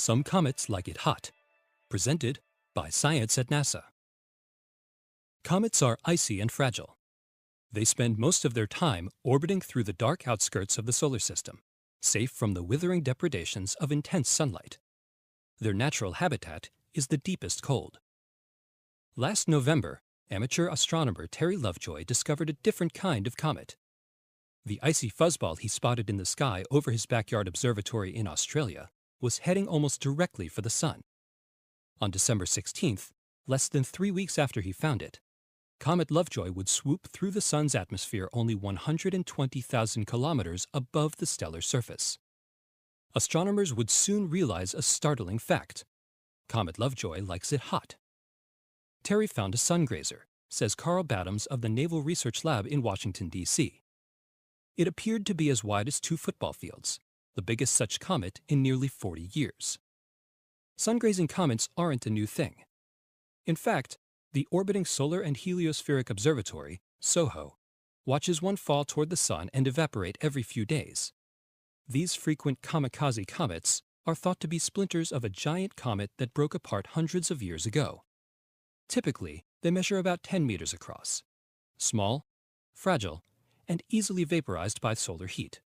Some comets like it hot. Presented by Science at NASA. Comets are icy and fragile. They spend most of their time orbiting through the dark outskirts of the solar system, safe from the withering depredations of intense sunlight. Their natural habitat is the deepest cold. Last November, amateur astronomer Terry Lovejoy discovered a different kind of comet. The icy fuzzball he spotted in the sky over his backyard observatory in Australia was heading almost directly for the sun. On December 16th, less than 3 weeks after he found it, Comet Lovejoy would swoop through the sun's atmosphere only 120,000 kilometers above the stellar surface. Astronomers would soon realize a startling fact. Comet Lovejoy likes it hot. Terry found a sun grazer, says Carl Badams of the Naval Research Lab in Washington, D.C. It appeared to be as wide as 2 football fields, the biggest such comet in nearly 40 years. Sun-grazing comets aren't a new thing. In fact, the Orbiting Solar and Heliospheric Observatory, SOHO, watches one fall toward the sun and evaporate every few days. These frequent kamikaze comets are thought to be splinters of a giant comet that broke apart hundreds of years ago. Typically, they measure about 10 meters across. Small, fragile, and easily vaporized by solar heat.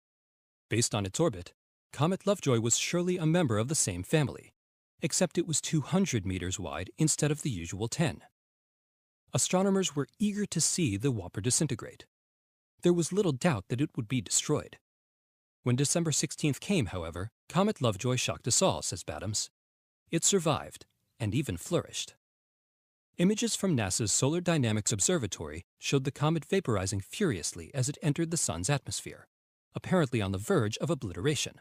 Based on its orbit, Comet Lovejoy was surely a member of the same family, except it was 200 meters wide instead of the usual 10. Astronomers were eager to see the whopper disintegrate. There was little doubt that it would be destroyed. When December 16th came, however, Comet Lovejoy shocked us all, says Badams. It survived, and even flourished. Images from NASA's Solar Dynamics Observatory showed the comet vaporizing furiously as it entered the sun's atmosphere, apparently on the verge of obliteration.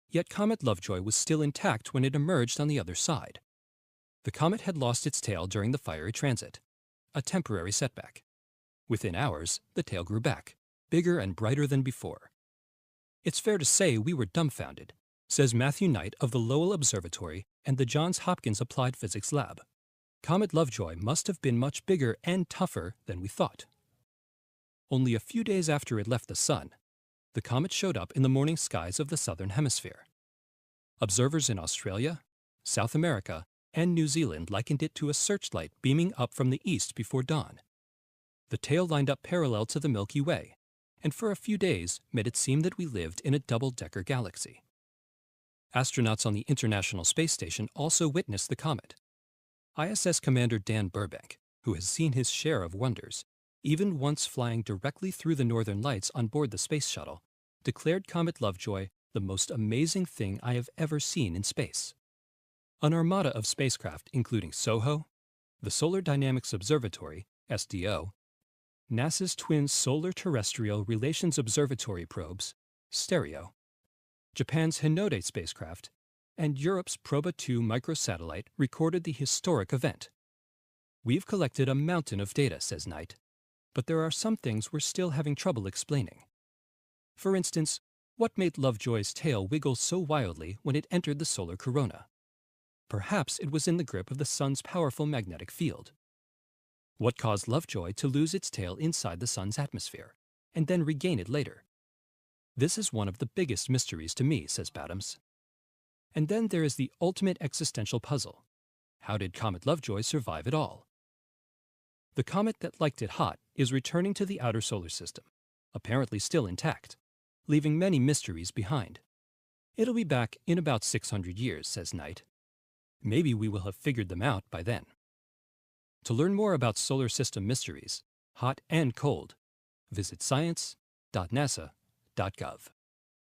Yet Comet Lovejoy was still intact when it emerged on the other side. The comet had lost its tail during the fiery transit, a temporary setback. Within hours, the tail grew back, bigger and brighter than before. It's fair to say we were dumbfounded, says Matthew Knight of the Lowell Observatory and the Johns Hopkins Applied Physics Lab. Comet Lovejoy must have been much bigger and tougher than we thought. Only a few days after it left the sun, the comet showed up in the morning skies of the southern hemisphere. Observers in Australia, South America, and New Zealand likened it to a searchlight beaming up from the east before dawn. The tail lined up parallel to the Milky Way, and for a few days made it seem that we lived in a double-decker galaxy. Astronauts on the International Space Station also witnessed the comet. ISS Commander Dan Burbank, who has seen his share of wonders, even once flying directly through the northern lights on board the space shuttle, declared Comet Lovejoy the most amazing thing I have ever seen in space. An armada of spacecraft including SOHO, the Solar Dynamics Observatory, SDO, NASA's twin Solar Terrestrial Relations Observatory probes, STEREO, Japan's Hinode spacecraft, and Europe's Proba 2 microsatellite recorded the historic event. We've collected a mountain of data, says Knight, but there are some things we're still having trouble explaining. For instance, what made Lovejoy's tail wiggle so wildly when it entered the solar corona? Perhaps it was in the grip of the sun's powerful magnetic field. What caused Lovejoy to lose its tail inside the sun's atmosphere, and then regain it later? This is one of the biggest mysteries to me, says Badams. And then there is the ultimate existential puzzle. How did Comet Lovejoy survive at all? The comet that liked it hot is returning to the outer solar system, apparently still intact, leaving many mysteries behind. It'll be back in about 600 years, says Knight. Maybe we will have figured them out by then. To learn more about solar system mysteries, hot and cold, visit science.nasa.gov.